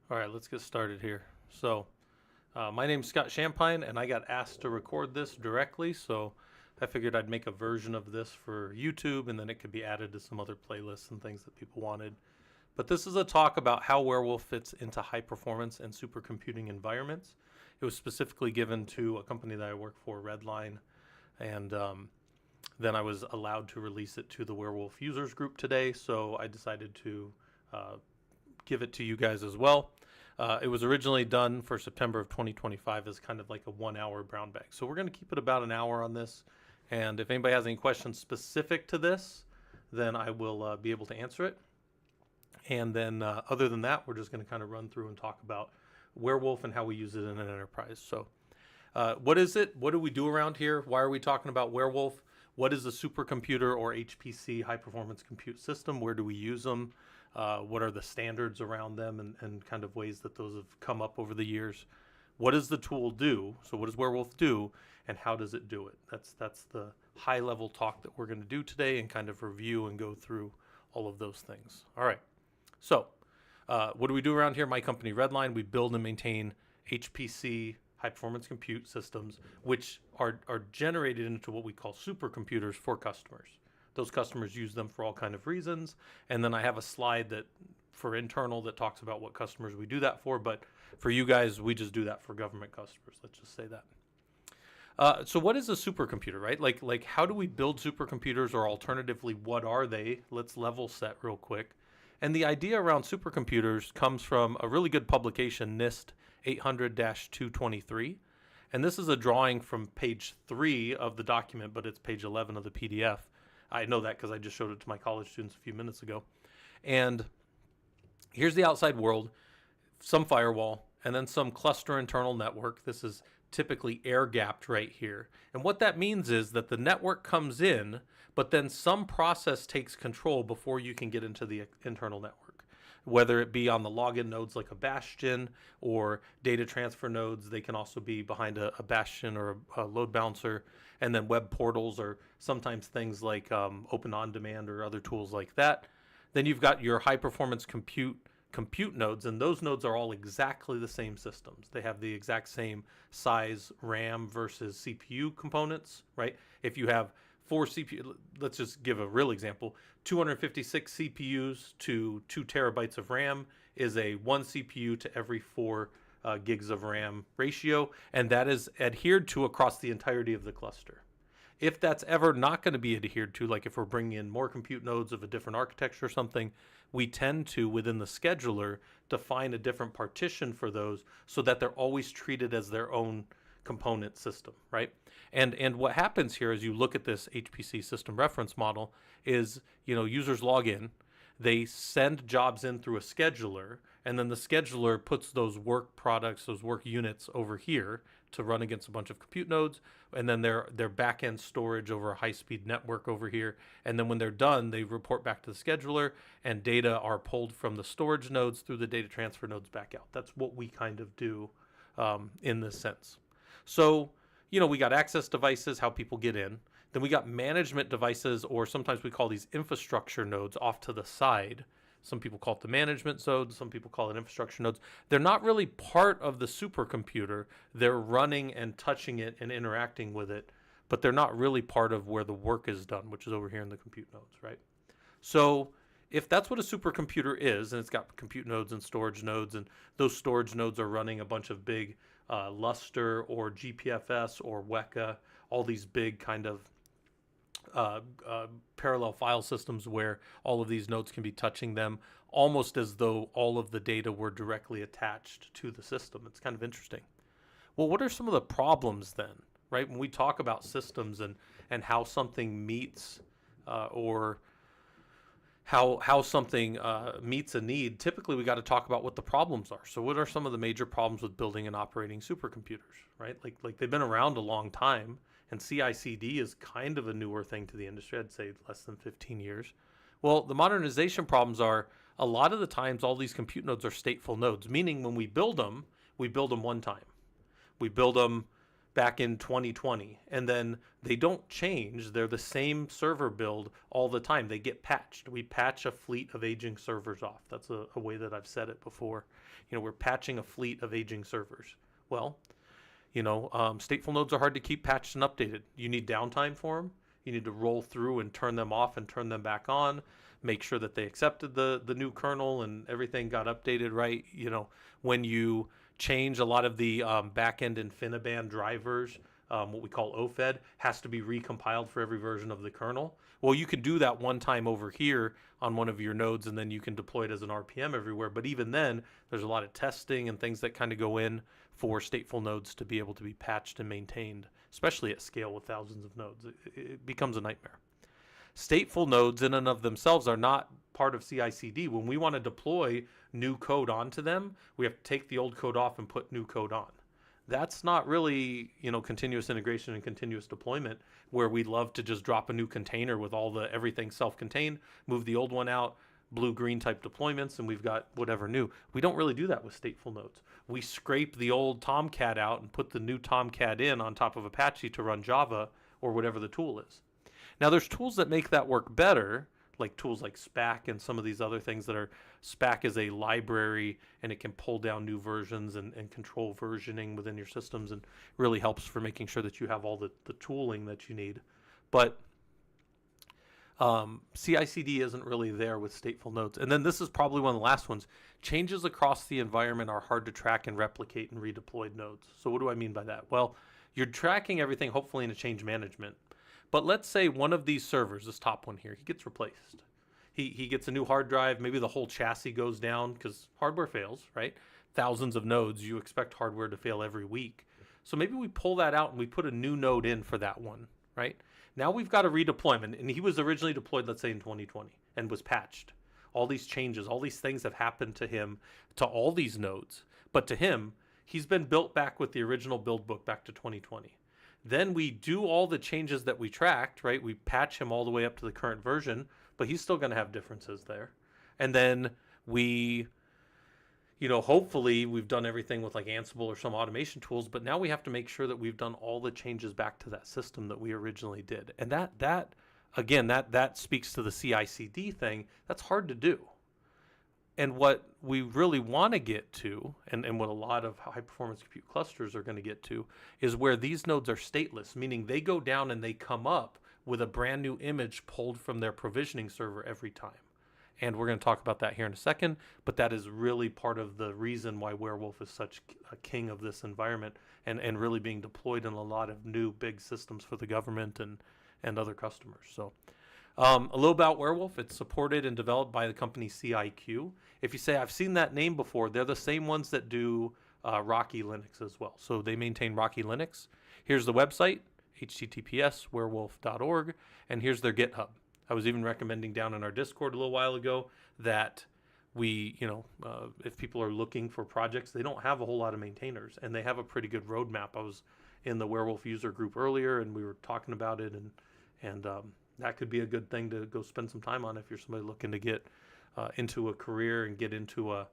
All right, let's get started here. My name's Scott Champagne, and I got asked to record this directly, so I figured I'd make a version of this for YouTube, and then it could be added to some other playlists and things that people wanted. But this is a talk about how Warewulf fits into high performance and supercomputing environments. It was specifically given to a company that I work for, Redline, and then I was allowed to release it to the Warewulf users group today, so I decided to give it to you guys as well. It was originally done for September of 2025 as kind of like a 1 hour brown bag. So we're going to keep it about an hour on this. And if anybody has any questions specific to this, then I will be able to answer it. And then other than that, we're just going to kind of run through and talk about Warewulf and how we use it in an enterprise. So what is it? What do we do around here? Why are we talking about Warewulf? What is a supercomputer or HPC, high performance compute system? Where do we use them? What are the standards around them and kind of ways that those have come up over the years? What does the tool do? So what does Warewulf do, and how does it do it? That's the high level talk that we're going to do today, and kind of review and go through all of those things. All right. So what do we do around here? My company, Redline, we build and maintain HPC, high performance compute systems, which are generated into what we call supercomputers for customers. Those customers use them for all kind of reasons. And then I have a slide that for internal that talks about what customers we do that for. But for you guys, we just do that for government customers. Let's just say that. So what is a supercomputer, right? Like how do we build supercomputers, or alternatively, what are they? Let's level set real quick. And the idea around supercomputers comes from a really good publication, NIST 800-223. And this is a drawing from page 3 of the document, but it's page 11 of the PDF. I know that because I just showed it to my college students a few minutes ago. And here's the outside world, some firewall, and then some cluster internal network. This is typically air-gapped right here. And what that means is that the network comes in, but then some process takes control before you can get into the internal network. Whether it be on the login nodes like a bastion, or data transfer nodes, they can also be behind a bastion or a load balancer. And then web portals, or sometimes things like Open On Demand or other tools like that. Then you've got your high performance compute nodes, and those nodes are all exactly the same systems. They have the exact same size RAM versus CPU components, right? If you have 4 CPU, let's just give a real example, 256 CPUs to 2 terabytes of RAM is a 1 CPU to every 4 gigs of RAM ratio, and that is adhered to across the entirety of the cluster. If that's ever not going to be adhered to, like if we're bringing in more compute nodes of a different architecture or something, we tend to, within the scheduler, define a different partition for those so that they're always treated as their own component system, right? And what happens here as you look at this HPC system reference model is, users log in, they send jobs in through a scheduler, and then the scheduler puts those work products, those work units over here to run against a bunch of compute nodes, and then their back-end storage over a high-speed network over here. And then when they're done, they report back to the scheduler, and data are pulled from the storage nodes through the data transfer nodes back out. That's what we kind of do in this sense. So, we got access devices, how people get in. Then we got management devices, or sometimes we call these infrastructure nodes off to the side. Some people call it the management nodes, some people call it infrastructure nodes. They're not really part of the supercomputer. They're running and touching it and interacting with it, but they're not really part of where the work is done, which is over here in the compute nodes, right? So if that's what a supercomputer is, and it's got compute nodes and storage nodes, and those storage nodes are running a bunch of big Lustre or GPFS or Weka, all these big kind of parallel file systems where all of these nodes can be touching them, almost as though all of the data were directly attached to the system. It's kind of interesting. Well, what are some of the problems then, right? When we talk about systems and how something meets or how something meets a need, typically we got to talk about what the problems are. So what are some of the major problems with building and operating supercomputers, right? Like they've been around a long time, and CI/CD is kind of a newer thing to the industry. I'd say less than 15 years. Well, the modernization problems are a lot of the times all these compute nodes are stateful nodes, meaning when we build them one time. We build them back in 2020, and then they don't change. They're the same server build all the time. They get patched. We patch a fleet of aging servers off. That's a way that I've said it before. We're patching a fleet of aging servers. Well, stateful nodes are hard to keep patched and updated. You need downtime for them. You need to roll through and turn them off and turn them back on. Make sure that they accepted the new kernel and everything got updated right. When you change a lot of the back-end InfiniBand drivers, what we call OFED, has to be recompiled for every version of the kernel. Well, you can do that one time over here on one of your nodes, and then you can deploy it as an RPM everywhere. But even then, there's a lot of testing and things that kind of go in for stateful nodes to be able to be patched and maintained, especially at scale with thousands of nodes. It becomes a nightmare. Stateful nodes in and of themselves are not part of CI/CD. When we want to deploy new code onto them, we have to take the old code off and put new code on. That's not really, continuous integration and continuous deployment, where we love to just drop a new container with everything self-contained, move the old one out, blue-green type deployments, and we've got whatever new. We don't really do that with stateful nodes. We scrape the old Tomcat out and put the new Tomcat in on top of Apache to run Java or whatever the tool is. Now, there's tools that make that work better, like tools like SPAC and some of these other things that are, SPAC is a library and it can pull down new versions and control versioning within your systems, and really helps for making sure that you have all the tooling that you need. But CI/CD isn't really there with stateful nodes. And then this is probably one of the last ones. Changes across the environment are hard to track and replicate in redeployed nodes. So what do I mean by that? Well, you're tracking everything hopefully in a change management. But let's say one of these servers, this top one here, he gets replaced. He gets a new hard drive. Maybe the whole chassis goes down because hardware fails, right? Thousands of nodes. You expect hardware to fail every week. So maybe we pull that out and we put a new node in for that one, right? Now we've got a redeployment. And he was originally deployed, let's say, in 2020 and was patched. All these changes, all these things have happened to him, to all these nodes. But to him, he's been built back with the original build book back to 2020. Then we do all the changes that we tracked, right? We patch him all the way up to the current version, but he's still going to have differences there. And then we, hopefully we've done everything with like Ansible or some automation tools, but now we have to make sure that we've done all the changes back to that system that we originally did. And that speaks to the CI/CD thing. That's hard to do. And what we really want to get to, and what a lot of high-performance compute clusters are going to get to, is where these nodes are stateless, meaning they go down and they come up with a brand new image pulled from their provisioning server every time. And we're going to talk about that here in a second, but that is really part of the reason why Warewulf is such a king of this environment and really being deployed in a lot of new big systems for the government and other customers. So a little about Warewulf. It's supported and developed by the company CIQ. If you say, I've seen that name before, they're the same ones that do Rocky Linux as well. So they maintain Rocky Linux. Here's the website, https://warewulf.org, and here's their GitHub. I was even recommending down in our Discord a little while ago that we, if people are looking for projects, they don't have a whole lot of maintainers, and they have a pretty good roadmap. I was in the Warewulf user group earlier, and we were talking about it, and that could be a good thing to go spend some time on if you're somebody looking to get into a career and get into a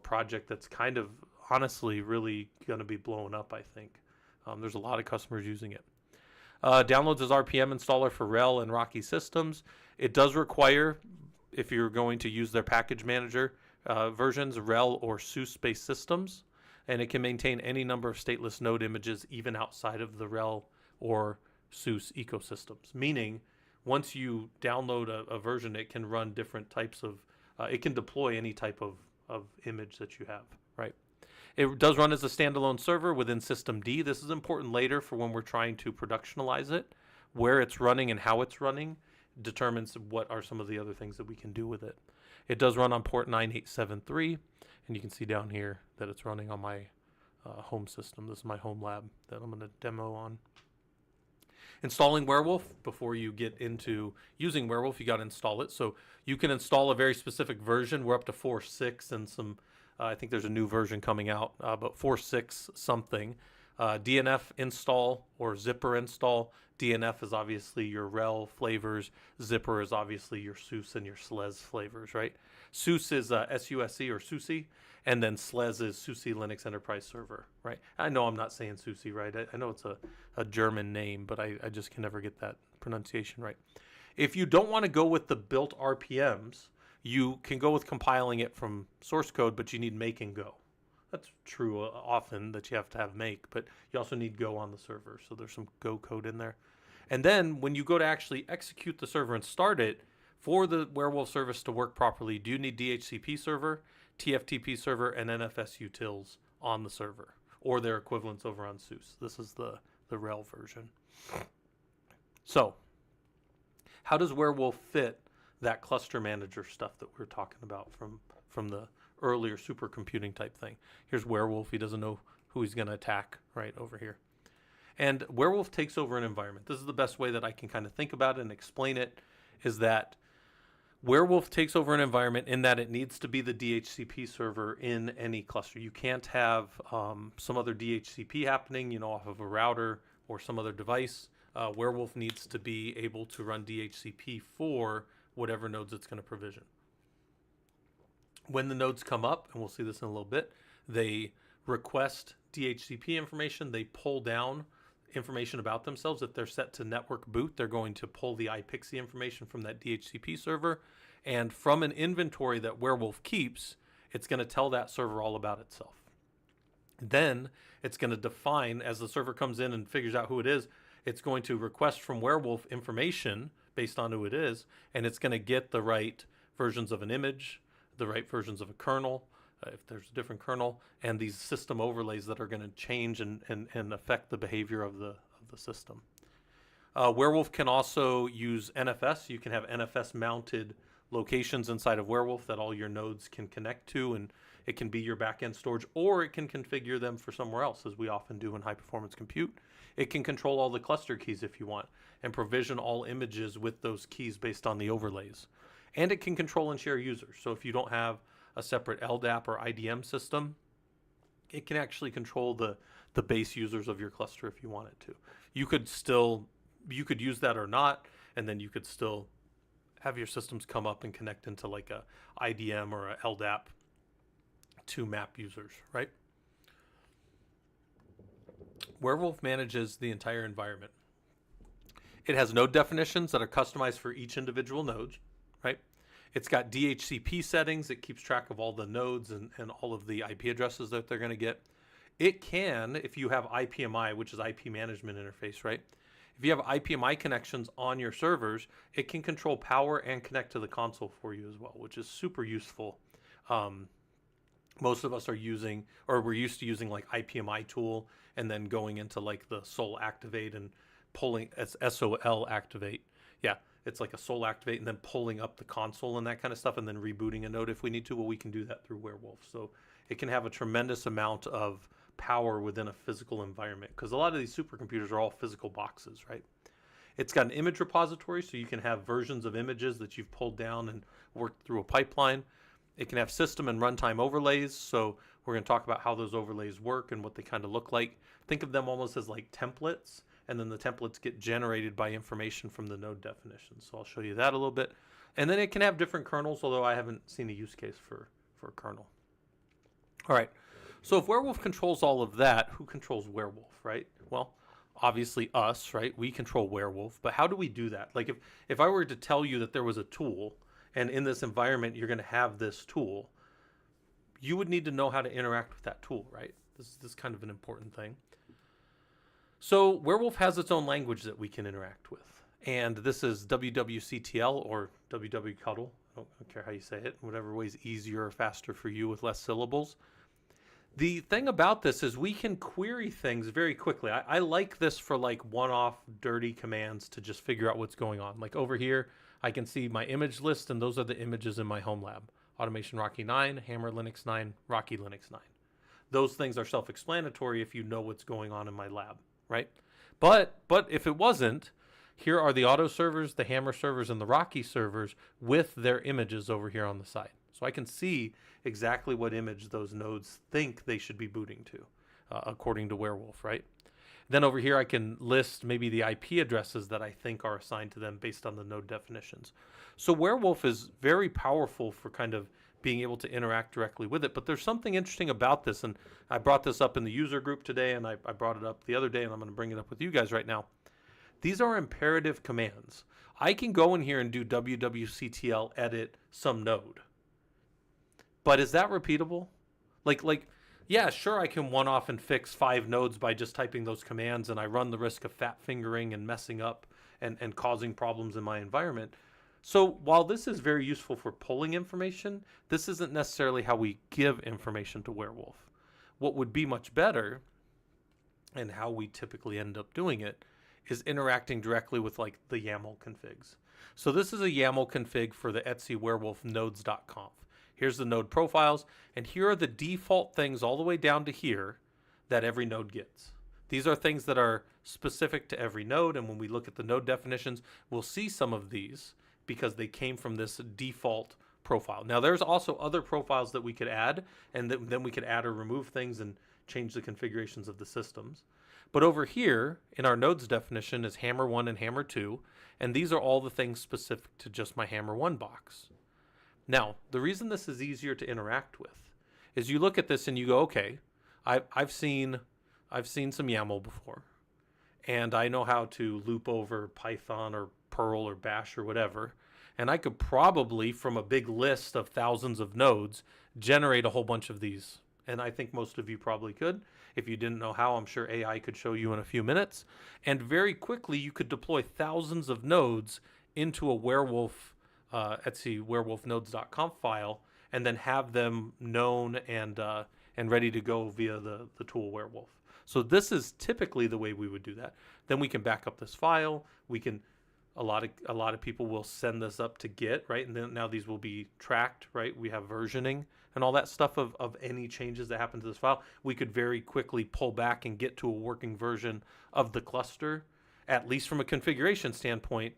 project that's kind of honestly really going to be blowing up, I think. There's a lot of customers using it. Downloads as RPM installer for RHEL and Rocky systems. It does require, if you're going to use their package manager versions, RHEL or SUSE-based systems, and it can maintain any number of stateless node images even outside of the RHEL or SUSE ecosystems, meaning once you download a version, it can run different types of, it can deploy any type of image that you have, right? It does run as a standalone server within systemd. This is important later for when we're trying to productionalize it. Where it's running and how it's running determines what are some of the other things that we can do with it. It does run on port 9873, and you can see down here that it's running on my home system. This is my home lab that I'm going to demo on. Installing Warewulf, before you get into using Warewulf, you got to install it. So you can install a very specific version. We're up to 4.6 and some, I think there's a new version coming out, but 4.6 something. DNF install or zipper install DNF is obviously your rel flavors. Zipper is obviously your SUSE and your SLES flavors, right? SUSE is SUSE or SUSE, and then SLES is SUSE Linux Enterprise Server, right? I know I'm not saying SUSE right. I know it's a German name, but I just can never get that pronunciation right. If you don't want to go with the built RPMs, you can go with compiling it from source code, but you need make and go. That's true often that you have to have make, but you also need go on the server. So there's some go code in there. And then when you go to actually execute the server and start it, for the Warewulf service to work properly, do you need DHCP server, TFTP server, and NFS utils on the server, or their equivalents over on SUSE. This is the RHEL version. So how does Warewulf fit that cluster manager stuff that we were talking about from the earlier supercomputing type thing? Here's Warewulf. He doesn't know who he's going to attack right over here. And Warewulf takes over an environment. This is the best way that I can kind of think about it and explain it, is that Warewulf takes over an environment in that it needs to be the DHCP server in any cluster. You can't have some other DHCP happening, off of a router or some other device. Warewulf needs to be able to run DHCP for whatever nodes it's going to provision. When the nodes come up, and we'll see this in a little bit, they request DHCP information. They pull down information about themselves. If they're set to network boot, they're going to pull the iPXE information from that DHCP server. And from an inventory that Warewulf keeps, it's going to tell that server all about itself. Then it's going to define, as the server comes in and figures out who it is, it's going to request from Warewulf information based on who it is, and it's going to get the right versions of an image, the right versions of a kernel, if there's a different kernel, and these system overlays that are going to change and affect the behavior of the system. Warewulf can also use NFS. You can have NFS mounted locations inside of Warewulf that all your nodes can connect to, and it can be your backend storage, or it can configure them for somewhere else, as we often do in high performance compute. It can control all the cluster keys if you want, and provision all images with those keys based on the overlays. And it can control and share users. So if you don't have a separate LDAP or IDM system, it can actually control the base users of your cluster if you want it to. You could use that or not, and then you could still have your systems come up and connect into like a IDM or a LDAP to map users, right? Warewulf manages the entire environment. It has node definitions that are customized for each individual node, right? It's got DHCP settings. It keeps track of all the nodes and all of the IP addresses that they're going to get. It can, if you have IPMI, which is IP management interface, right? If you have IPMI connections on your servers, it can control power and connect to the console for you as well, which is super useful. Most of us are using, or we're used to using like IPMI tool and then going into like the SOL activate and pulling SOL activate. Yeah, it's like a SOL activate and then pulling up the console and that kind of stuff and then rebooting a node if we need to. Well, we can do that through Warewulf. So it can have a tremendous amount of power within a physical environment, because a lot of these supercomputers are all physical boxes, right? It's got an image repository, so you can have versions of images that you've pulled down and worked through a pipeline. It can have system and runtime overlays, so we're going to talk about how those overlays work and what they kind of look like. Think of them almost as like templates, and then the templates get generated by information from the node definition. So I'll show you that a little bit. And then it can have different kernels, although I haven't seen a use case for a kernel. All right, so if Warewulf controls all of that, who controls Warewulf, right? Well, obviously us, right? We control Warewulf, but how do we do that? Like if I were to tell you that there was a tool, and in this environment you're going to have this tool, you would need to know how to interact with that tool, right? This is kind of an important thing. So Warewulf has its own language that we can interact with. And this is WWCTL or WWCuddle. I don't care how you say it. Whatever way is easier or faster for you with less syllables. The thing about this is we can query things very quickly. I like this for like one-off dirty commands to just figure out what's going on. Like over here, I can see my image list, and those are the images in my home lab. Automation Rocky 9, Hammer Linux 9, Rocky Linux 9. Those things are self-explanatory if you know what's going on in my lab, right? But if it wasn't, here are the auto servers, the Hammer servers, and the Rocky servers with their images over here on the side. So I can see exactly what image those nodes think they should be booting to, according to Warewulf, right? Then over here, I can list maybe the IP addresses that I think are assigned to them based on the node definitions. So Warewulf is very powerful for kind of being able to interact directly with it. But there's something interesting about this, and I brought this up in the user group today, and I brought it up the other day, and I'm going to bring it up with you guys right now. These are imperative commands. I can go in here and do wwctl edit some node. But is that repeatable? Like, yeah, sure, I can one-off and fix 5 nodes by just typing those commands, and I run the risk of fat fingering and messing up and causing problems in my environment. So while this is very useful for pulling information, this isn't necessarily how we give information to Warewulf. What would be much better, and how we typically end up doing it, is interacting directly with like the YAML configs. So this is a YAML config for the Etsy Warewulf nodes.conf. Here's the node profiles, and here are the default things all the way down to here that every node gets. These are things that are specific to every node, and when we look at the node definitions, we'll see some of these because they came from this default profile. Now there's also other profiles that we could add, and then we could add or remove things and change the configurations of the systems. But over here in our nodes definition is hammer 1 and hammer 2, and these are all the things specific to just my hammer 1 box. Now, the reason this is easier to interact with is you look at this and you go, okay, I've seen some YAML before, and I know how to loop over Python or Perl or Bash or whatever, and I could probably, from a big list of thousands of nodes, generate a whole bunch of these. And I think most of you probably could. If you didn't know how, I'm sure AI could show you in a few minutes. And very quickly, you could deploy thousands of nodes into a Warewulf Etsy Warewulf nodes.conf file, and then have them known and ready to go via the tool Warewulf. So this is typically the way we would do that. Then we can back up this file. We can a lot of people will send this up to Git, right? And then now these will be tracked, right? We have versioning and all that stuff of any changes that happen to this file. We could very quickly pull back and get to a working version of the cluster, at least from a configuration standpoint.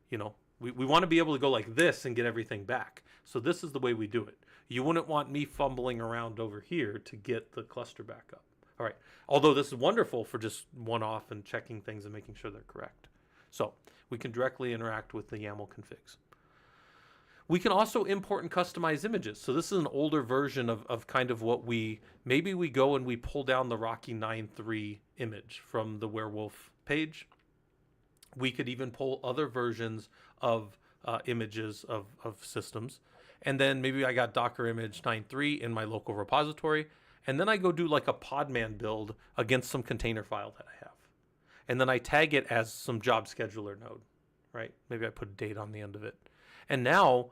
You know, we want to be able to go like this and get everything back. So this is the way we do it. You wouldn't want me fumbling around over here to get the cluster back up. All right. Although this is wonderful for just one-off and checking things and making sure they're correct. So we can directly interact with the YAML configs. We can also import and customize images. So this is an older version of kind of what maybe we go and we pull down the Rocky 9.3 image from the Warewulf page. We could even pull other versions of images of systems. And then maybe I got Docker image 9.3 in my local repository. And then I go do like a Podman build against some container file that I have. And then I tag it as some job scheduler node, right? Maybe I put a date on the end of it. And now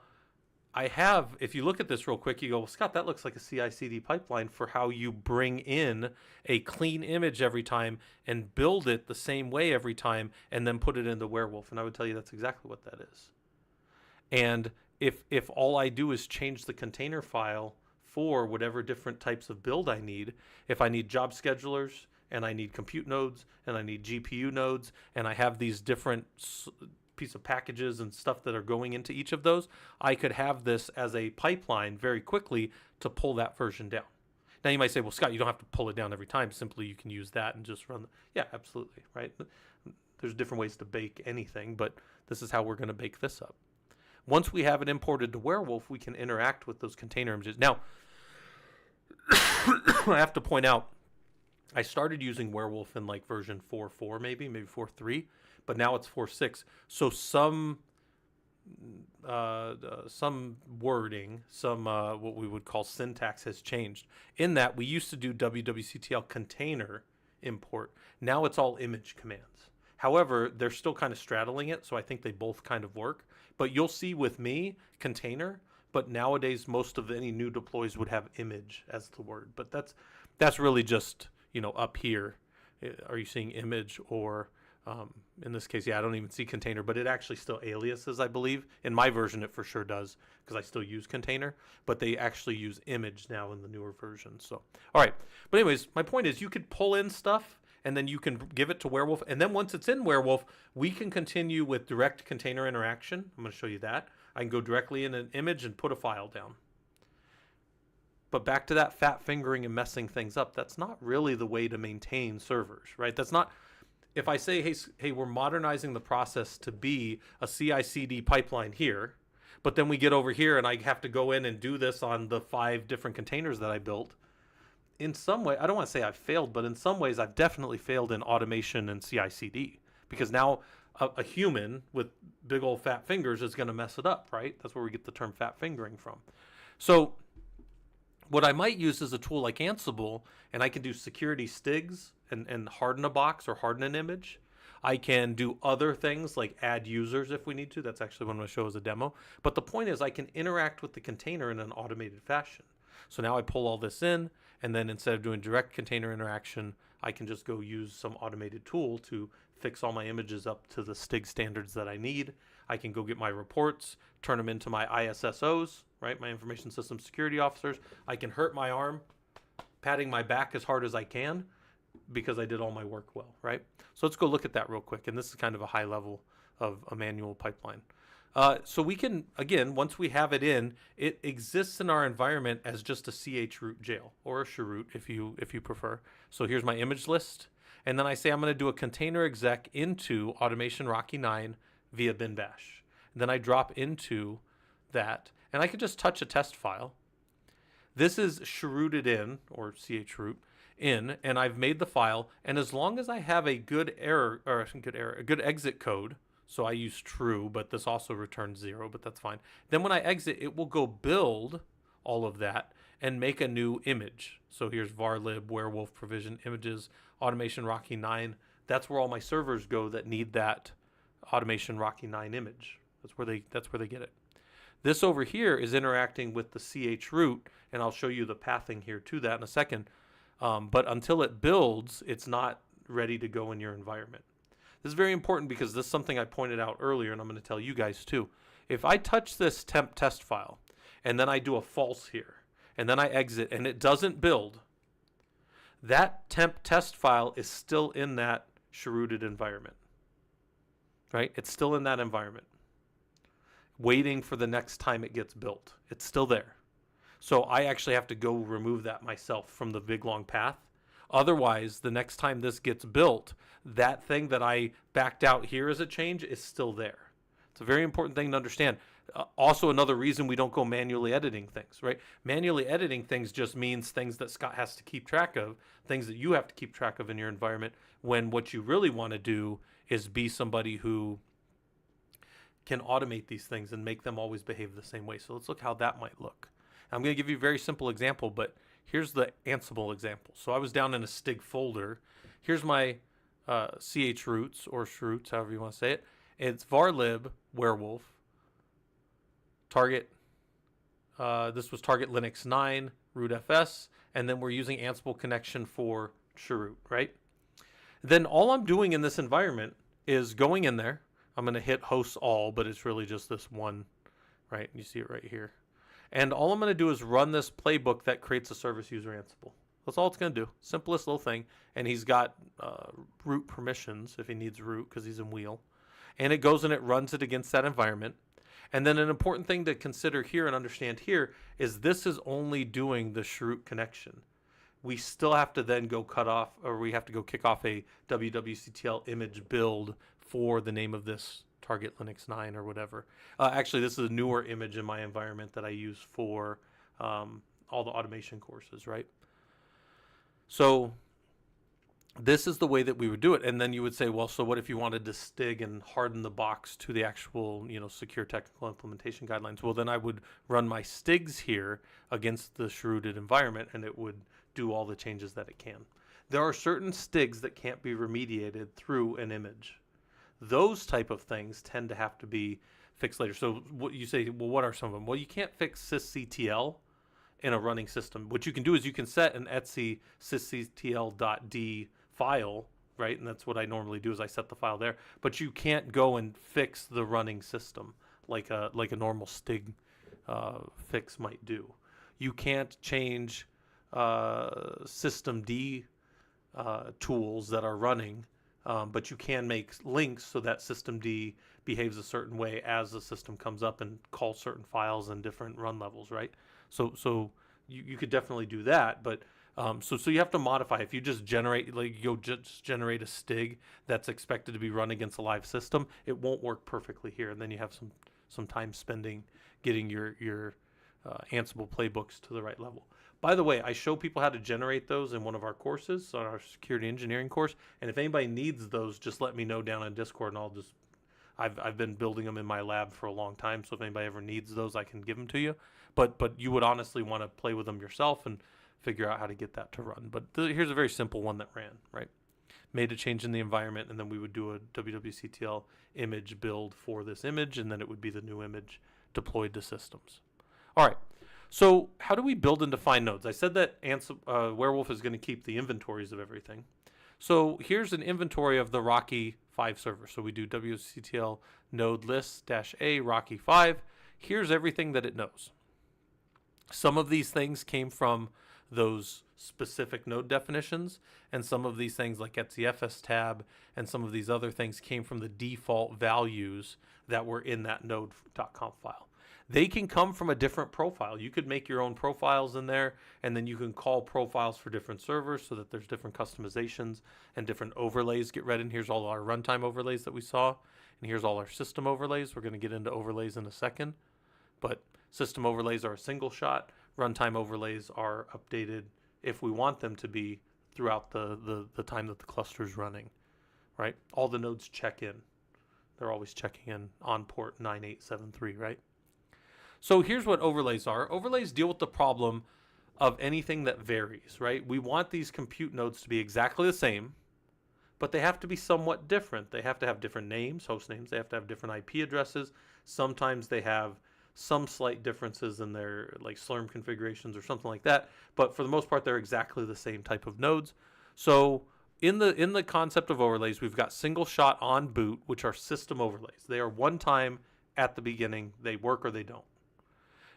I have, if you look at this real quick, you go, well, Scott, that looks like a CI/CD pipeline for how you bring in a clean image every time and build it the same way every time and then put it into Warewulf. And I would tell you that's exactly what that is. And if all I do is change the container file for whatever different types of build I need, if I need job schedulers, and I need compute nodes, and I need GPU nodes, and I have these different piece of packages and stuff that are going into each of those, I could have this as a pipeline very quickly to pull that version down. Now you might say, well, Scott, you don't have to pull it down every time. Simply you can use that and just run. Yeah, absolutely, right? There's different ways to bake anything, but this is how we're going to bake this up. Once we have it imported to Warewulf, we can interact with those container images. Now, I have to point out, I started using Warewulf in like version 4.4 maybe 4.3, but now it's 4.6. So some wording, what we would call syntax has changed. In that we used to do wwctl container import. Now it's all image commands. However, they're still kind of straddling it, so I think they both kind of work. But you'll see with me, container, but nowadays most of any new deploys would have image as the word. But that's really just, you know, up here. Are you seeing image or, in this case, yeah, I don't even see container, but it actually still aliases, I believe. In my version, it for sure does, because I still use container, but they actually use image now in the newer version. So, all right. But anyways, my point is you could pull in stuff, and then you can give it to Warewulf. And then once it's in Warewulf, we can continue with direct container interaction. I'm going to show you that. I can go directly in an image and put a file down. But back to that fat fingering and messing things up, that's not really the way to maintain servers, right? That's not, if I say, hey, we're modernizing the process to be a CI/CD pipeline here, but then we get over here and I have to go in and do this on the 5 different containers that I built. In some way, I don't want to say I've failed, but in some ways I've definitely failed in automation and CI/CD, because now a human with big old fat fingers is going to mess it up, right? That's where we get the term fat fingering from. So what I might use is a tool like Ansible, and I can do security stigs and harden a box or harden an image. I can do other things like add users if we need to. That's actually what I'm going to show as a demo. But the point is I can interact with the container in an automated fashion. So now I pull all this in, and then instead of doing direct container interaction, I can just go use some automated tool to fix all my images up to the STIG standards that I need. I can go get my reports, turn them into my ISSOs, right? My information system security officers. I can hurt my arm, patting my back as hard as I can because I did all my work well, right? So let's go look at that real quick. And this is kind of a high level of a manual pipeline. So we can, again, once we have it in, it exists in our environment as just a chroot jail, or a chroot if you prefer. So here's my image list. And then I say I'm going to do a container exec into automation Rocky 9 via bin bash. And then I drop into that, and I can just touch a test file. This is chrooted in, or chroot in, and I've made the file. And as long as I have a good exit code, so I use true, but this also returns 0, but that's fine. Then when I exit, it will go build all of that and make a new image. So here's varlib, Warewulf provision images, automation Rocky 9. That's where all my servers go that need that automation Rocky 9 image. That's where they get it. This over here is interacting with the chroot, and I'll show you the pathing here to that in a second. But until it builds, it's not ready to go in your environment. This is very important because this is something I pointed out earlier, and I'm going to tell you guys too. If I touch this temp test file, and then I do a false here, and then I exit, and it doesn't build, that temp test file is still in that chrooted environment, right? It's still in that environment, waiting for the next time it gets built. It's still there. So I actually have to go remove that myself from the big long path. Otherwise, the next time this gets built, that thing that I backed out here as a change is still there. It's a very important thing to understand. Also, another reason we don't go manually editing things, right? Manually editing things just means things that Scott has to keep track of, things that you have to keep track of in your environment, when what you really want to do is be somebody who can automate these things and make them always behave the same way. So let's look how that might look. I'm going to give you a very simple example, but here's the Ansible example. So I was down in a STIG folder. Here's my chroots, or chroots, however you want to say it. It's varlib, Warewulf, target. This was target Linux 9, rootfs, and then we're using Ansible connection for chroot, right? Then all I'm doing in this environment is going in there. I'm going to hit hosts all, but it's really just this one, right? You see it right here. And all I'm going to do is run this playbook that creates a service user Ansible. That's all it's going to do. Simplest little thing. And he's got root permissions if he needs root because he's in wheel. And it goes and it runs it against that environment. And then an important thing to consider here and understand here is this is only doing the chroot connection. We still have to then go cut off, or we have to go kick off a wwctl image build for the name of this target Linux 9 or whatever. Actually, this is a newer image in my environment that I use for all the automation courses, right? So this is the way that we would do it. And then you would say, well, so what if you wanted to stig and harden the box to the actual, secure technical implementation guidelines? Well, then I would run my stigs here against the chrooted environment, and it would do all the changes that it can. There are certain stigs that can't be remediated through an image. Those type of things tend to have to be fixed later. So what you say, well, what are some of them? Well, you can't fix sysctl in a running system. What you can do is you can set an etc sysctl.d file, right? And that's what I normally do is I set the file there. But you can't go and fix the running system like a normal stig fix might do. You can't change systemd tools that are running. But you can make links so that systemd behaves a certain way as the system comes up and calls certain files and different run levels, right? So you could definitely do that, but So you have to modify. If you just generate, like you'll just generate a STIG that's expected to be run against a live system, it won't work perfectly here. And then you have some time spending getting your Ansible playbooks to the right level. By the way, I show people how to generate those in one of our courses, on our security engineering course. And if anybody needs those, just let me know down on Discord, and I've been building them in my lab for a long time. So if anybody ever needs those, I can give them to you. But you would honestly want to play with them yourself and figure out how to get that to run. But here's a very simple one that ran, right? Made a change in the environment, and then we would do a wwctl image build for this image, and then it would be the new image deployed to systems. All right. So how do we build and define nodes? I said that Warewulf is going to keep the inventories of everything. So here's an inventory of the Rocky 5 server. So we do wctl node list -a Rocky 5. Here's everything that it knows. Some of these things came from those specific node definitions, and some of these things like etcfs tab and some of these other things came from the default values that were in that node.conf file. They can come from a different profile. You could make your own profiles in there, and then you can call profiles for different servers so that there's different customizations and different overlays get read in. Here's all our runtime overlays that we saw, and here's all our system overlays. We're going to get into overlays in a second, but system overlays are a single shot. Runtime overlays are updated if we want them to be throughout the time that the cluster is running, right? All the nodes check in. They're always checking in on port 9873, right? So here's what overlays are. Overlays deal with the problem of anything that varies, right? We want these compute nodes to be exactly the same, but they have to be somewhat different. They have to have different names, host names. They have to have different IP addresses. Sometimes they have some slight differences in their like Slurm configurations or something like that. But for the most part, they're exactly the same type of nodes. So in the concept of overlays, we've got single shot on boot, which are system overlays. They are one time at the beginning. They work or they don't.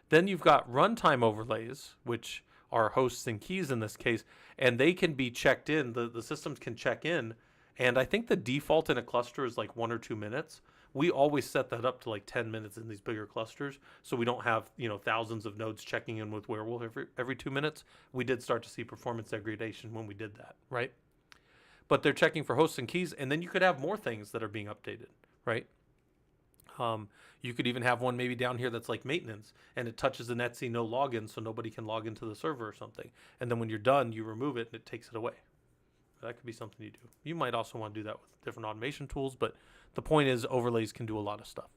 Then you've got runtime overlays, which are hosts and keys in this case, and they can be checked in. The systems can check in, and I think the default in a cluster is like 1 or 2 minutes. We always set that up to like 10 minutes in these bigger clusters, so we don't have thousands of nodes checking in with Warewulf every 2 minutes. We did start to see performance degradation when we did that, right? But they're checking for hosts and keys, and then you could have more things that are being updated, right? You could even have one maybe down here that's like maintenance, and it touches an etc no login, so nobody can log into the server or something. And then when you're done, you remove it and it takes it away. That could be something you do. You might also want to do that with different automation tools, but the point is overlays can do a lot of stuff.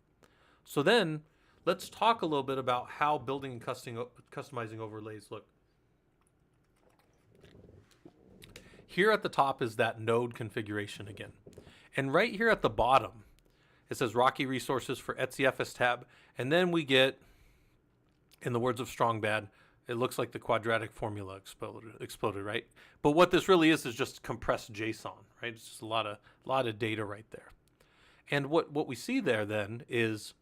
So then let's talk a little bit about how building and customizing overlays look. Here at the top is that node configuration again. And right here at the bottom, it says Rocky resources for etcfs tab. And then we get, in the words of Strongbad, it looks like the quadratic formula exploded, right? But what this really is just compressed JSON, right? It's just a lot of data right there. And what we see there then is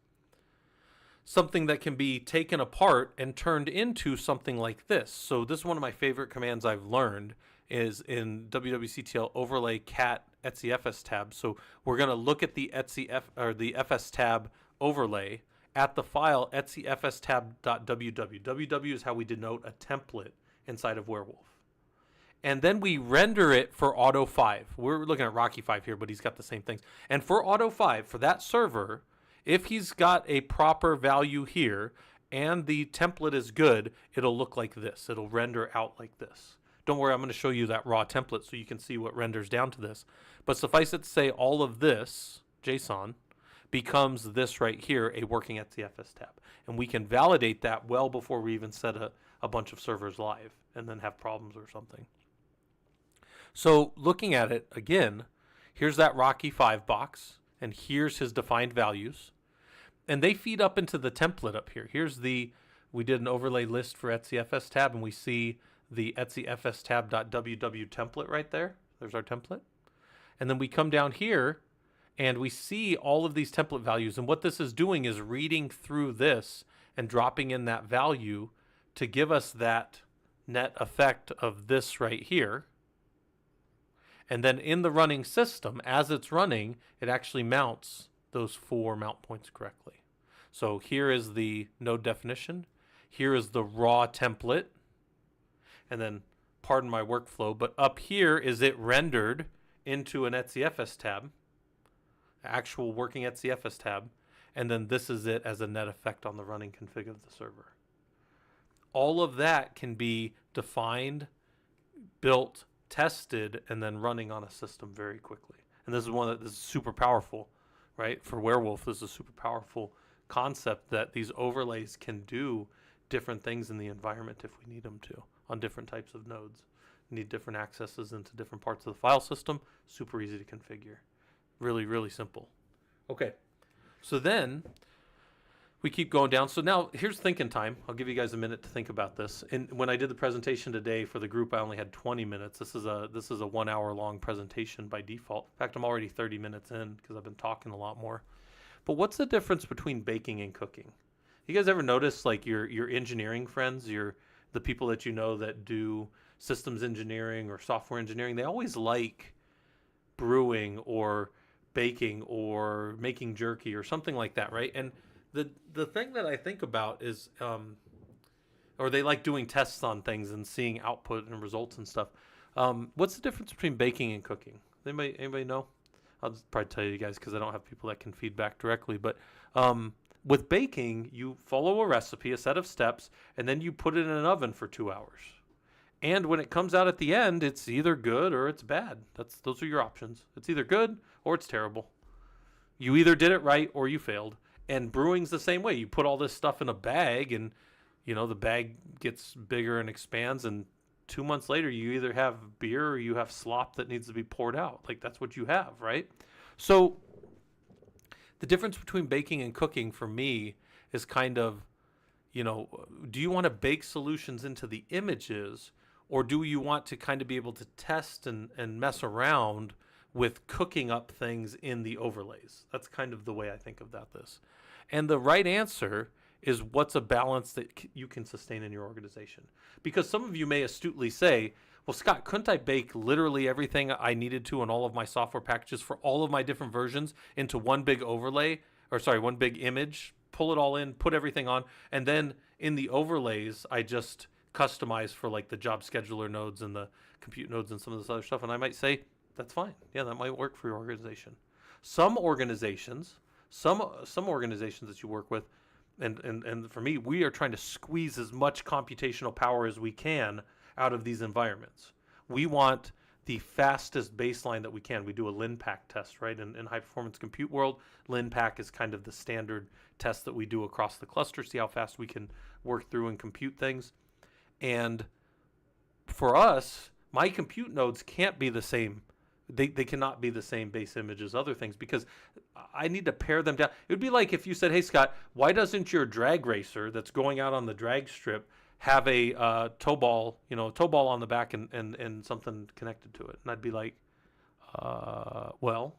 something that can be taken apart and turned into something like this. So this is one of my favorite commands I've learned is in wwctl overlay cat etcfs tab. So we're going to look at the etcf or the fs tab overlay at the file etcfstab.ww. ww is how we denote a template inside of Warewulf. And then we render it for Auto 5. We're looking at Rocky 5 here, but he's got the same things. And for Auto 5, for that server, if he's got a proper value here and the template is good, it'll look like this. It'll render out like this. Don't worry, I'm going to show you that raw template so you can see what renders down to this. But suffice it to say, all of this, JSON, becomes this right here, a working etcfs tab. And we can validate that well before we even set a bunch of servers live and then have problems or something. So looking at it again, here's that Rocky 5 box, and here's his defined values. And they feed up into the template up here. We did an overlay list for etcfs tab, and we see the etcfstab.ww template right there. There's our template. And then we come down here and we see all of these template values. And what this is doing is reading through this and dropping in that value to give us that net effect of this right here. And then in the running system, as it's running, it actually mounts those 4 mount points correctly. So here is the node definition. Here is the raw template. And then pardon my workflow, but up here is it rendered into an etcfs tab, actual working etcfs tab, and then this is it as a net effect on the running config of the server. All of that can be defined, built, tested, and then running on a system very quickly. And this is super powerful, right? For Warewulf, this is a super powerful concept that these overlays can do different things in the environment if we need them to on different types of nodes. Need different accesses into different parts of the file system. Super easy to configure. Really, really simple. Okay, so then we keep going down. So now here's thinking time. I'll give you guys a minute to think about this. And when I did the presentation today for the group, I only had 20 minutes. This is a 1 hour long presentation by default. In fact, I'm already 30 minutes in because I've been talking a lot more. But what's the difference between baking and cooking? You guys ever notice, like, your engineering friends, the people that you know that do systems engineering or software engineering, they always like brewing or baking or making jerky or something like that, right? And the thing that I think about is, or they like doing tests on things and seeing output and results and stuff. What's the difference between baking and cooking? Anybody know? I'll just probably tell you guys because I don't have people that can feedback directly. But with baking, you follow a recipe, a set of steps, and then you put it in an oven for 2 hours. And when it comes out at the end, it's either good or it's bad. Those are your options. It's either good or it's terrible. You either did it right or you failed. And brewing's the same way. You put all this stuff in a bag, and the bag gets bigger and expands, and 2 months later you either have beer or you have slop that needs to be poured out. Like, that's what you have, right? So the difference between baking and cooking for me is kind of, do you want to bake solutions into the images, or do you want to kind of be able to test and mess around with cooking up things in the overlays? That's kind of the way I think about this. And the right answer is what's a balance that you can sustain in your organization. Because some of you may astutely say, well, Scott, couldn't I bake literally everything I needed to on all of my software packages for all of my different versions into one big overlay, one big image, pull it all in, put everything on, and then in the overlays, I just customize for like the job scheduler nodes and the compute nodes and some of this other stuff. And I might say, that's fine. Yeah, that might work for your organization. Some organizations that you work with, and for me, we are trying to squeeze as much computational power as we can out of these environments. We want the fastest baseline that we can. We do a LinPack test, right? In high performance compute world, LinPack is kind of the standard test that we do across the cluster, see how fast we can work through and compute things. And for us, my compute nodes can't be the same. They cannot be the same base image as other things because I need to pare them down. It would be like if you said, hey, Scott, why doesn't your drag racer that's going out on the drag strip have a tow ball on the back and something connected to it? And I'd be like, well,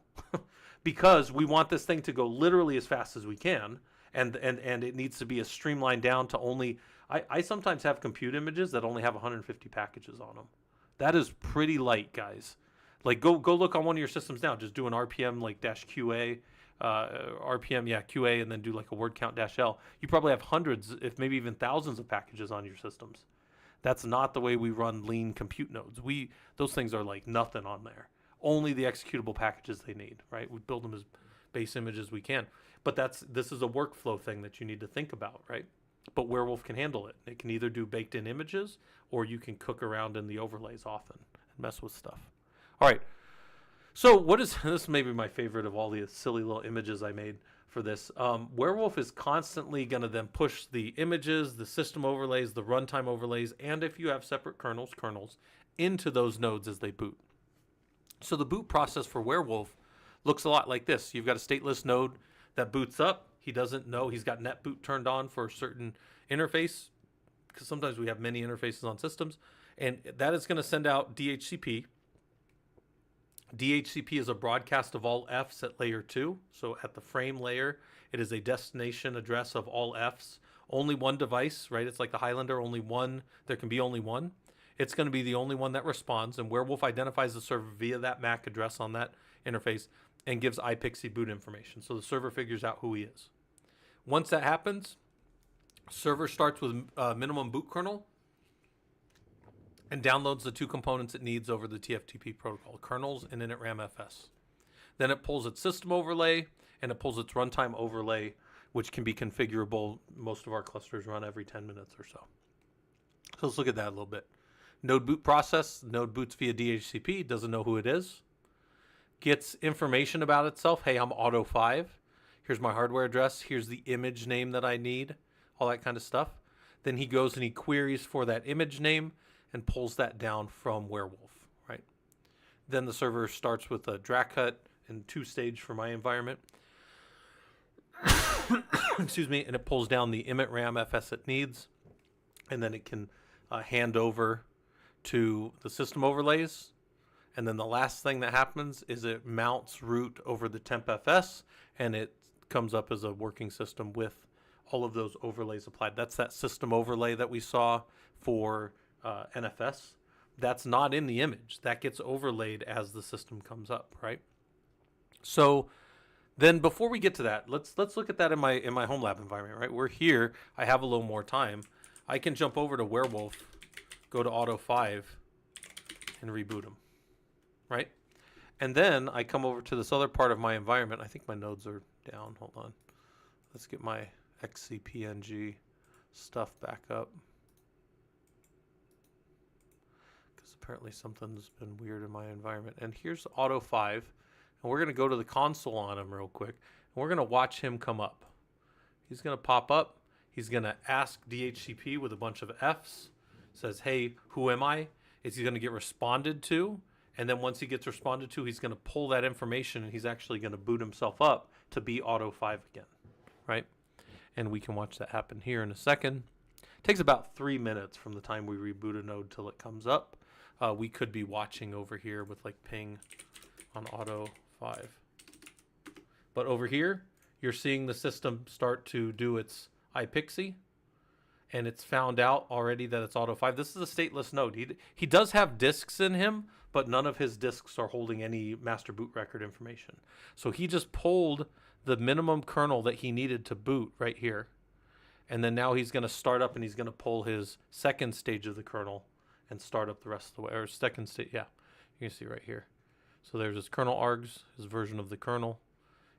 because we want this thing to go literally as fast as we can, and it needs to be a streamlined down to only. I sometimes have compute images that only have 150 packages on them. That is pretty light, guys. Like go look on one of your systems now. Just do an RPM like -QA, QA, and then do like a word count -L. You probably have hundreds, if maybe even thousands of packages on your systems. That's not the way we run lean compute nodes. Those things are like nothing on there. Only the executable packages they need, right? We build them as base image as we can. But this is a workflow thing that you need to think about, right? But Warewulf can handle it. It can either do baked in images, or you can cook around in the overlays often and mess with stuff. All right, so this may be my favorite of all the silly little images I made for this. Warewulf is constantly going to then push the images, the system overlays, the runtime overlays, and if you have separate kernels, into those nodes as they boot. So the boot process for Warewulf looks a lot like this. You've got a stateless node that boots up. He doesn't know he's got netboot turned on for a certain interface, because sometimes we have many interfaces on systems, and that is going to send out DHCP. DHCP is a broadcast of all Fs at layer 2. So at the frame layer, it is a destination address of all Fs. Only one device, right? It's like the Highlander, only one. There can be only one. It's going to be the only one that responds, and Warewulf identifies the server via that MAC address on that interface and gives iPXE boot information. So the server figures out who he is. Once that happens, server starts with minimum boot kernel, and downloads the two components it needs over the TFTP protocol, kernels and initramfs. Then it pulls its system overlay and it pulls its runtime overlay, which can be configurable. Most of our clusters run every 10 minutes or so. So let's look at that a little bit. Node boot process, node boots via DHCP, doesn't know who it is. Gets information about itself. Hey, I'm Auto5. Here's my hardware address. Here's the image name that I need, all that kind of stuff. Then he goes and he queries for that image name and pulls that down from Warewulf, right? Then the server starts with a Dracut and 2-stage for my environment. Excuse me, and it pulls down the initramfs it needs, and then it can hand over to the system overlays. And then the last thing that happens is it mounts root over the tempfs, and it comes up as a working system with all of those overlays applied. That's that system overlay that we saw for NFS. That's not in the image. That gets overlaid as the system comes up, right? So then before we get to that, let's look at that in my home lab environment, right? We're here. I have a little more time. I can jump over to Warewulf, go to Auto5, and reboot them, right? And then I come over to this other part of my environment. I think my nodes are down. Hold on. Let's get my XCPNG stuff back up, because apparently something's been weird in my environment. And here's Auto5, and we're going to go to the console on him real quick, and we're going to watch him come up. He's going to pop up. He's going to ask DHCP with a bunch of Fs. Says, hey, who am I? Is he going to get responded to? And then once he gets responded to, he's going to pull that information, and he's actually going to boot himself up to be Auto5 again, right? And we can watch that happen here in a second. It takes about 3 minutes from the time we reboot a node till it comes up. We could be watching over here with like ping on Auto5. But over here, you're seeing the system start to do its iPXE, and it's found out already that it's Auto5. This is a stateless node. He does have disks in him, but none of his disks are holding any master boot record information. So he just pulled the minimum kernel that he needed to boot right here. And then now he's going to start up, and he's going to pull his second stage of the kernel and start up the rest of the way. Or second stage, yeah. You can see right here. So there's his kernel args, his version of the kernel.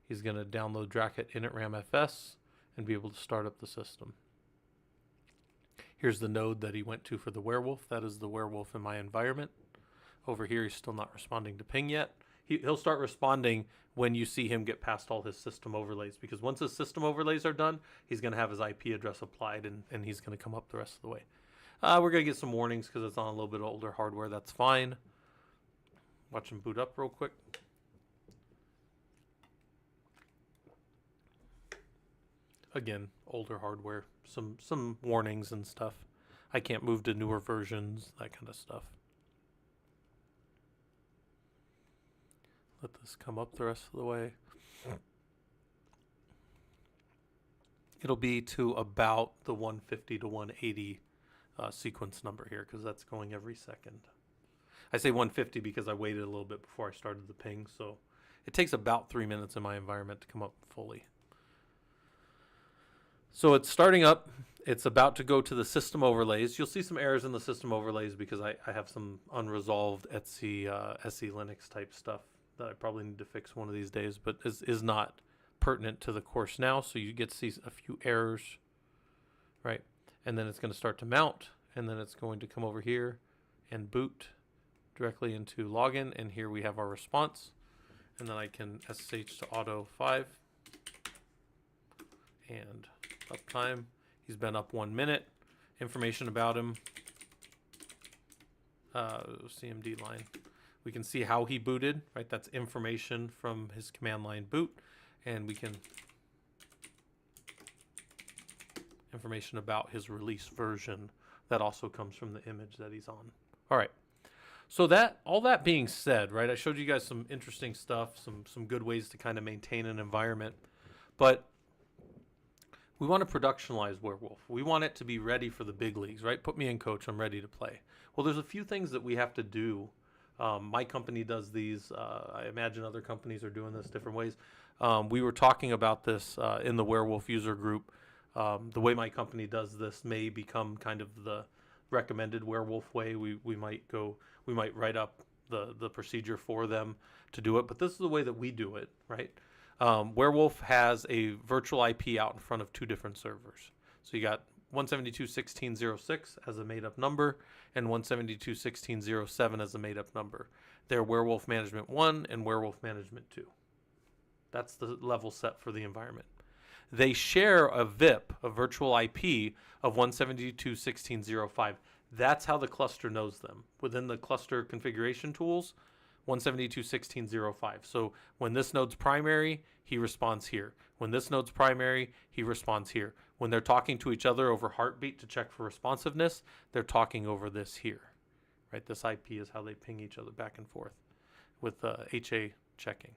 He's going to download Dracut initramfs and be able to start up the system. Here's the node that he went to for the Warewulf. That is the Warewulf in my environment. Over here, he's still not responding to ping yet. He'll start responding when you see him get past all his system overlays, because once his system overlays are done, he's going to have his IP address applied, and he's going to come up the rest of the way. We're going to get some warnings because it's on a little bit older hardware. That's fine. Watch him boot up real quick. Again, older hardware, some warnings and stuff. I can't move to newer versions, that kind of stuff. Let this come up the rest of the way. It'll be to about the 150 to 180 sequence number here, because that's going every second. I say 150 because I waited a little bit before I started the ping, so it takes about 3 minutes in my environment to come up fully. So it's starting up. It's about to go to the system overlays. You'll see some errors in the system overlays because I have some unresolved SE Linux type stuff that I probably need to fix one of these days, but is not pertinent to the course now. So you get to see a few errors, right? And then it's going to start to mount, and then it's going to come over here and boot directly into login. And here we have our response. And then I can SSH to Auto5 and uptime. He's been up 1 minute. Information about him. CMD line. We can see how he booted, right? That's information from his command line boot. And we can information about his release version. That also comes from the image that he's on. All right. So all that being said, right? I showed you guys some interesting stuff, some good ways to kind of maintain an environment. But we want to productionalize Warewulf. We want it to be ready for the big leagues, right? Put me in, coach. I'm ready to play. Well, there's a few things that we have to do. My company does these. I imagine other companies are doing this different ways. We were talking about this in the Warewulf user group. The way my company does this may become kind of recommended Warewulf way. We might write up the procedure for them to do it, but this is the way that we do it, right? Warewulf has a virtual IP out in front of two different servers. So you got 172.16.06 as a made-up number and 172.16.07 as a made-up number. They're Warewulf Management 1 and Warewulf Management 2. That's the level set for the environment. They share a VIP, a virtual IP of 172.16.05. That's how the cluster knows them. Within the cluster configuration tools, 172.16.05. So when this node's primary, he responds here. When this node's primary, he responds here. When they're talking to each other over heartbeat to check for responsiveness, they're talking over this here. Right? This IP is how they ping each other back and forth with HA checking.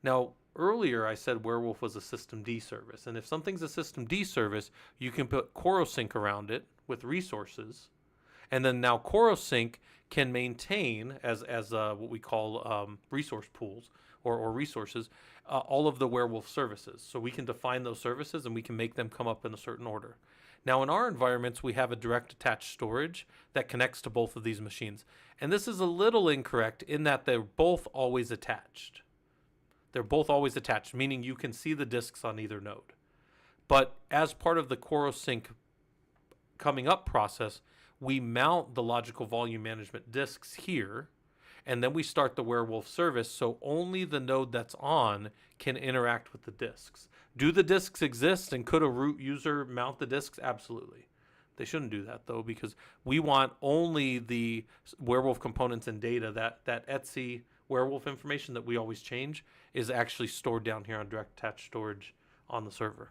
Now, earlier I said Warewulf was a System D service, and if something's a System D service, you can put CoroSync around it with resources, and then now CoroSync can maintain as what we call resource pools or resources, all of the Warewulf services. So we can define those services and we can make them come up in a certain order. Now in our environments, we have a direct attached storage that connects to both of these machines. And this is a little incorrect in that they're both always attached. They're both always attached, meaning you can see the disks on either node. But as part of the CoroSync coming up process, we mount the logical volume management disks here, and then we start the Warewulf service so only the node that's on can interact with the disks. Do the disks exist, and could a root user mount the disks? Absolutely. They shouldn't do that, though, because we want only the Warewulf components and data, that Etsy Warewulf information that we always change is actually stored down here on direct attached storage on the server.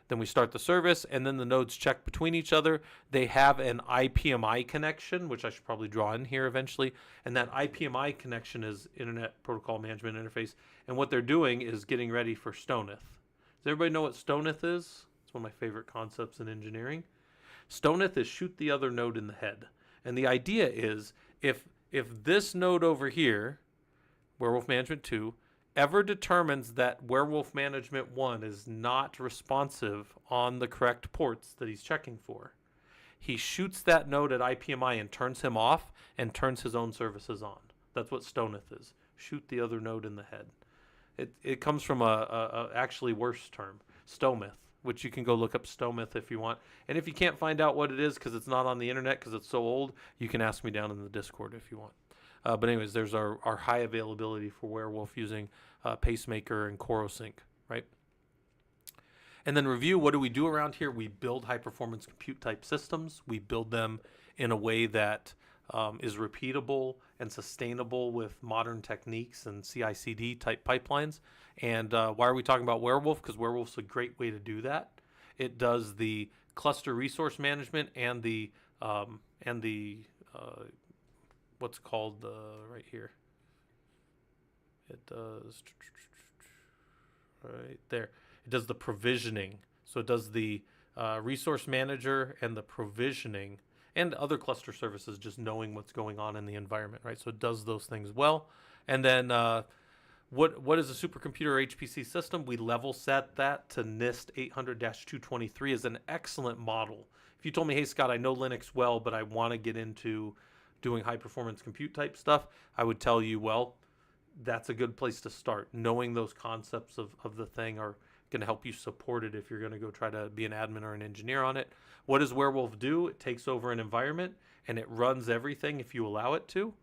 Then we start the service, and then the nodes check between each other. They have an IPMI connection, which I should probably draw in here eventually. And that IPMI connection is Internet Protocol Management Interface. And what they're doing is getting ready for Stoneth. Does everybody know what Stoneth is? It's one of my favorite concepts in engineering. Stoneth is shoot the other node in the head. And the idea is if this node over here, Warewulf Management 2, ever determines that Warewulf Management 1 is not responsive on the correct ports that he's checking for, he shoots that node at IPMI and turns him off and turns his own services on. That's what Stoneth is. Shoot the other node in the head. It comes from a actually worse term, Stometh, which you can go look up Stometh if you want. And if you can't find out what it is because it's not on the internet because it's so old, you can ask me down in the Discord if you want. But anyways, there's our high availability for Warewulf using Pacemaker and CoroSync, right? And then review, what do we do around here? We build high-performance compute type systems. We build them in a way that is repeatable and sustainable with modern techniques and CI/CD type pipelines. And why are we talking about Warewulf? Because Warewulf's a great way to do that. It does the cluster resource management and the what's called right here. It does right there. It does the provisioning. So it does the resource manager and the provisioning and other cluster services, just knowing what's going on in the environment, right? So it does those things well. And then what is a supercomputer HPC system? We level set that to NIST 800-223 is an excellent model. If you told me, hey, Scott, I know Linux well, but I want to get into doing high performance compute type stuff, I would tell you, well, that's a good place to start. Knowing those concepts of the thing are going to help you support it if you're going to go try to be an admin or an engineer on it. What does Warewulf do? It takes over an environment and it runs everything if you allow it to.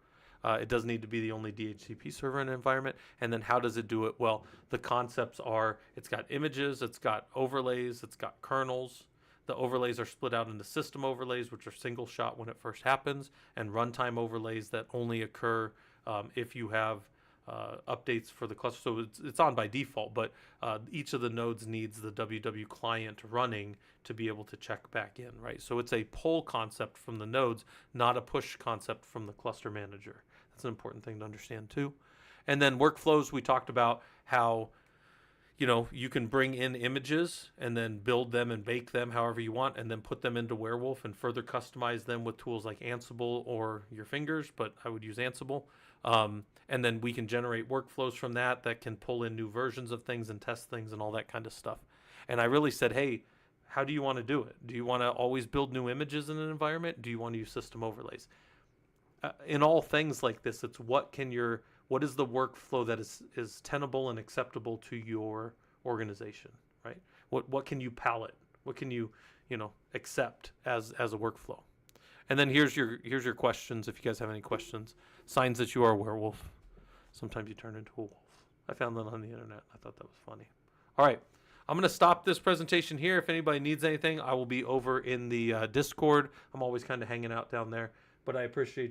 It doesn't need to be the only DHCP server in an environment. And then how does it do it? Well, the concepts are, it's got images, it's got overlays, it's got kernels. The overlays are split out into system overlays, which are single shot when it first happens, and runtime overlays that only occur if you have updates for the cluster. So it's on by default, but each of the nodes needs the WW client running to be able to check back in, right? So it's a pull concept from the nodes, not a push concept from the cluster manager. That's an important thing to understand too. And then workflows, we talked about how you can bring in images and then build them and bake them however you want and then put them into Warewulf and further customize them with tools like Ansible or your fingers, but I would use Ansible. And then we can generate workflows from that can pull in new versions of things and test things and all that kind of stuff. And I really said, hey, How do you want to do it? Do you want to always build new images in an environment? Do you want to use system overlays? In all things like this, it's what is the workflow that is tenable and acceptable to your organization, right? What can you palette? What can you accept as a workflow? And then here's your questions. If you guys have any questions, signs that you are a werewolf. Sometimes you turn into a wolf. I found that on the internet. I thought that was funny. All right. I'm going to stop this presentation here. If anybody needs anything, I will be over in the Discord. I'm always kind of hanging out down there, but I appreciate